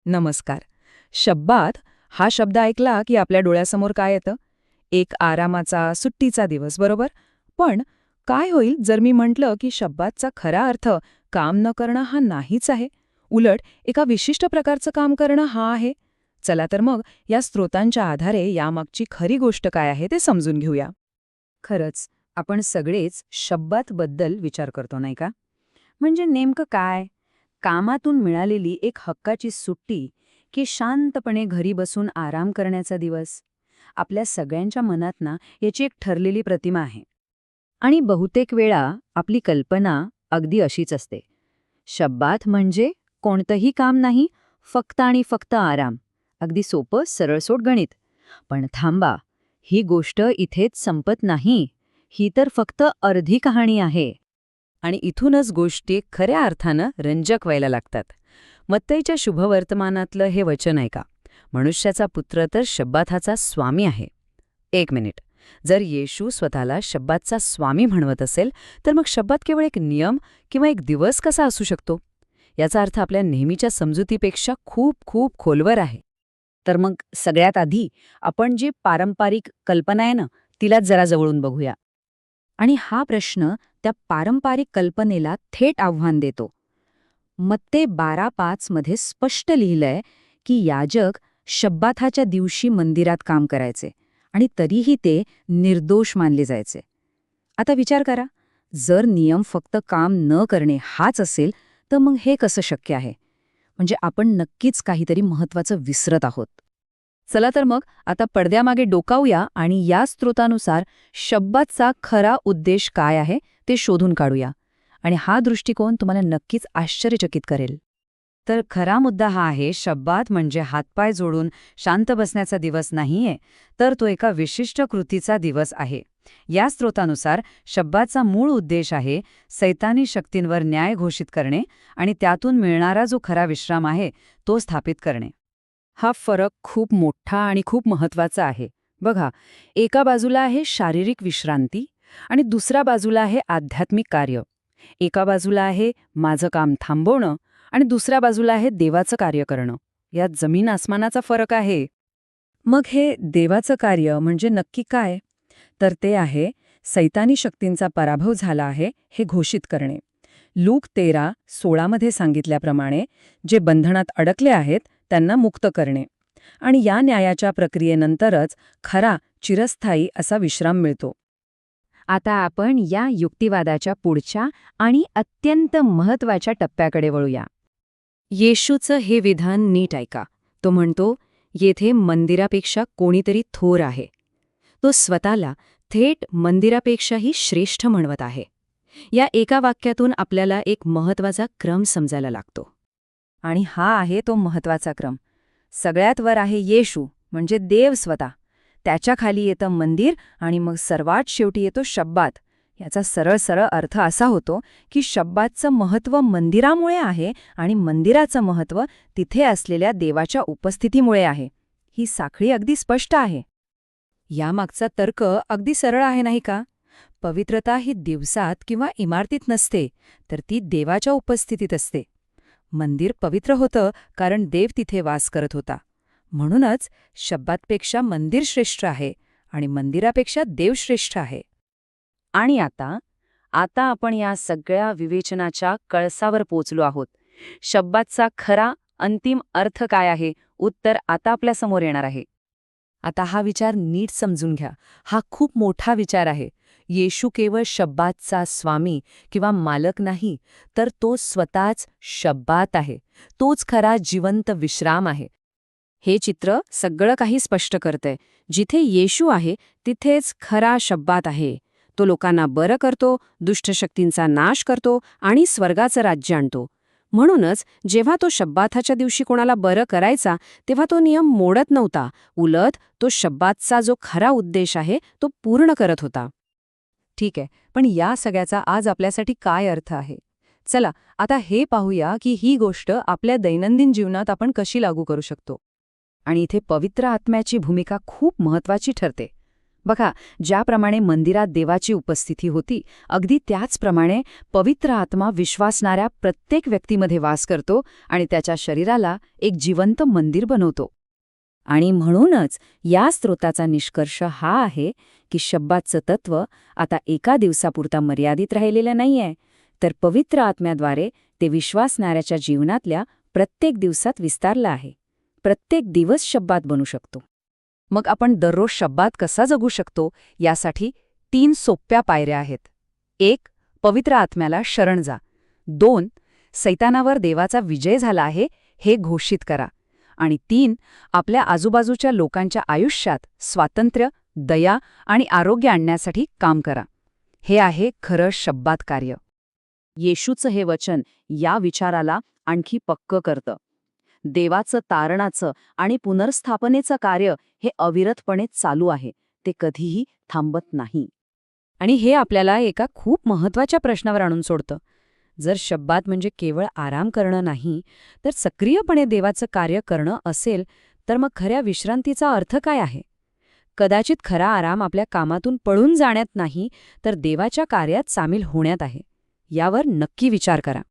नमस्कार. शब्बात हा शब्द ऐकला की आपल्या डोळ्यासमोर काय येतं? एक आरामाचा, सुट्टीचा दिवस, बरोबर? पण काय होईल जर मी म्हटलं की शब्बातचा खरा अर्थ काम न करणं हा नाहीच आहे? उलट एका विशिष्ट प्रकारचं काम करणं हा आहे? चला तर मग या स्रोतांच्या आधारे यामागची खरी गोष्ट काय आहे ते समजून घेऊया. खरंच, आपण सगळेच शब्बातबद्दल विचार करतो नाही का? म्हणजे नेमकं काय? कामातून मिळालेली एक हक्काची सुट्टी की शांतपणे घरी बसून आराम करण्याचा दिवस? आपल्या सगळ्यांच्या मनात ना याची एक ठरलेली प्रतिमा आहे. आणि बहुतेक वेळा आपली कल्पना अगदी अशीच असते. शब्बात म्हणजे कोणतंही काम नाही, फक्त आणि फक्त आराम. अगदी सोपं सरळसोट गणित. पण थांबा, ही गोष्ट इथेच संपत नाही. ही तर फक्त अर्धी कहाणी आहे. आणि इथूनच गोष्टी खऱ्या अर्थानं रंजक व्हायला लागतात. मत्तईच्या शुभवर्तमानातलं हे वचन आहे का? मनुष्याचा पुत्र तर शब्बाताचा स्वामी आहे. एक मिनिट. जर येशू स्वतःला शब्बातचा स्वामी म्हणवत असेल, तर मग शब्बात केवळ एक नियम किंवा एक दिवस कसा असू शकतो? याचा अर्थ आपल्या नेहमीच्या समजुतीपेक्षा खूप खूप खोलवर आहे. तर मग सगळ्यात आधी आपण जी पारंपरिक कल्पना आहे ना, तिलाच जरा जवळून बघूया. आणि हा प्रश्न त्या पारंपरिक कल्पनेला थेट आव्हान देतो. मत्ते 12:5 मध्ये स्पष्ट लिहिलंय की याजक शब्बाताच्या दिवशी मंदिरात काम करायचे आणि तरीही ते निर्दोष मानले जायचे. आता विचार करा, जर नियम फक्त काम न करणे हाच असेल, तर मग हे कसं शक्य आहे? म्हणजे आपण नक्कीच काहीतरी महत्त्वाचं विसरत आहोत. चला तर मग आता पडद्यामागे डोकावूया आणि या स्रोतानुसार शब्बातचा खरा उद्देश काय आहे ते शोधून काढूया. आणि हा दृष्टिकोन तुम्हाला नक्कीच आश्चर्यचकित करेल. तर खरा मुद्दा हा आहे, शब्बात म्हणजे हातपाय जोडून शांत बसण्याचा दिवस नाहीये, तर तो एका विशिष्ट कृतीचा दिवस आहे. या स्रोतानुसार शब्बातचा मूळ उद्देश आहे सैतानी शक्तींवर न्याय घोषित करणे आणि त्यातून मिळणारा जो खरा विश्राम आहे तो स्थापित करणे. हा फरक खूप मोठा आणि खूप महत्वाचा आहे. बघा, एका बाजूला आहे शारीरिक विश्रांती आणि दुसऱ्या बाजूला आहे आध्यात्मिक कार्य. एका बाजूला आहे माझं काम थांबवणं आणि दुसऱ्या बाजूला आहे देवाचं कार्य करणं. यात जमीन आसमानाचा फरक आहे. मग हे देवाचं कार्य म्हणजे नक्की काय? तर ते आहे सैतानी शक्तींचा पराभव झाला आहे हे घोषित करणे. लूक 13:16 मध्ये सांगितल्याप्रमाणे जे बंधनात अडकले आहेत त्यांना मुक्त करणे. आणि या न्यायाच्या प्रक्रियेनंतरच खरा चिरस्थायी असा विश्राम मिळतो. आता आपण या युक्तिवादाच्या पुढच्या आणि अत्यंत महत्त्वाच्या टप्प्याकडे वळूया. येशूचं हे विधान नीट ऐका. तो म्हणतो, येथे मंदिरापेक्षा कोणीतरी थोर आहे. तो स्वतःला थेट मंदिरापेक्षाही श्रेष्ठ म्हणवत आहे. या एका वाक्यातून आपल्याला एक महत्त्वाचा क्रम समजायला लागतो. आणि हा आहे तो महत्त्वाचा क्रम. सगळ्यात वर आहे येशू म्हणजे देव स्वतः. त्याच्या खाली येतं मंदिर आणि मग सर्वात शेवटी येतो शब्बात. याचा सरळ सरळ अर्थ असा होतो की शब्बातचं महत्त्व मंदिरामुळे आहे आणि मंदिराचं महत्त्व तिथे असलेल्या देवाच्या उपस्थितीमुळे आहे. ही साखळी अगदी स्पष्ट आहे. यामागचा तर्क अगदी सरळ आहे नाही का? पवित्रता ही दिवसात किंवा इमारतीत नसते, तर ती देवाच्या उपस्थितीत असते. मंदिर पवित्र होतं कारण देव तिथे वास करत होता. म्हणूनच शब्बातपेक्षा मंदिर श्रेष्ठ आहे आणि मंदिरापेक्षा देव श्रेष्ठ आहे. आणि आता आपण या सगळ्या विवेचनाच्या कळसावर पोचलो आहोत. शब्बातचा खरा अंतिम अर्थ काय आहे? उत्तर आता आपल्यासमोर येणार आहे. आता हा विचार नीट समजून घ्या. हा खूप मोठा विचार आहे. येशू केवळ शब्बातचा स्वामी किंवा मालक नाही, तर तो स्वतःच शब्बात आहे. तोच खरा जिवंत विश्राम आहे. हे चित्र सगळं काही स्पष्ट करतंय. जिथे येशू आहे तिथेच खरा शब्बात आहे. तो लोकांना बरं करतो, दुष्ट शक्तींचा नाश करतो आणि स्वर्गाचं राज्य आणतो. म्हणूनच जेव्हा तो शब्बाताच्या दिवशी कोणाला बरं करायचा, तेव्हा तो नियम मोडत नव्हता. उलट तो शब्बातचा जो खरा उद्देश आहे तो पूर्ण करत होता. ठीक आहे, पण या सगळ्याचा आज आपल्यासाठी काय अर्थ आहे? चला आता हे पाहूया की ही गोष्ट आपल्या दैनंदिन जीवनात आपण कशी लागू करू शकतो. आणि इथे पवित्र आत्म्याची भूमिका खूप महत्त्वाची ठरते. बघा, ज्याप्रमाणे मंदिरात देवाची उपस्थिती होती, अगदी त्याचप्रमाणे पवित्र आत्मा विश्वासणाऱ्या प्रत्येक व्यक्तीमध्ये वास करतो आणि त्याच्या शरीराला एक जिवंत मंदिर बनवतो. आणि म्हणूनच या स्रोताचा निष्कर्ष हा आहे की शब्बातचं तत्व आता एका दिवसापुरता मर्यादित राहिलेलं नाहीये, तर पवित्र आत्म्याद्वारे ते विश्वासणाऱ्याच्या जीवनातल्या प्रत्येक दिवसात विस्तारलं आहे. प्रत्येक दिवस शब्बात बनू शकतो. मग आपण दररोज शब्बात कसा जगू शकतो यासाठी 3 सोप्या पायऱ्या आहेत. 1. पवित्र आत्म्याला शरण जा. 2. सैतानावर देवाचा विजय झाला आहे हे घोषित करा. आणि 3. आपल्या आजूबाजूच्या लोकांच्या आयुष्यात स्वातंत्र्य, दया आणि आरोग्य आणण्यासाठी काम करा. हे आहे खरं शब्बात कार्य. येशूचं हे वचन या विचाराला आणखी पक्क करतं. देवाचं तारणाचं आणि पुनर्स्थापनेचं कार्य हे अविरतपणे चालू आहे. ते कधीही थांबत नाही. आणि हे आपल्याला एका खूप महत्त्वाच्या प्रश्नावर आणून सोडतं. जर शब्बात म्हणजे केवळ आराम करणं नाही, तर सक्रियपणे देवाचं कार्य करणं असेल, तर मग खऱ्या विश्रांतीचा अर्थ काय आहे? कदाचित खरा आराम आपल्या कामातून पळून जाण्यात नाही, तर देवाच्या कार्यात सामील होण्यात आहे. यावर नक्की विचार करा.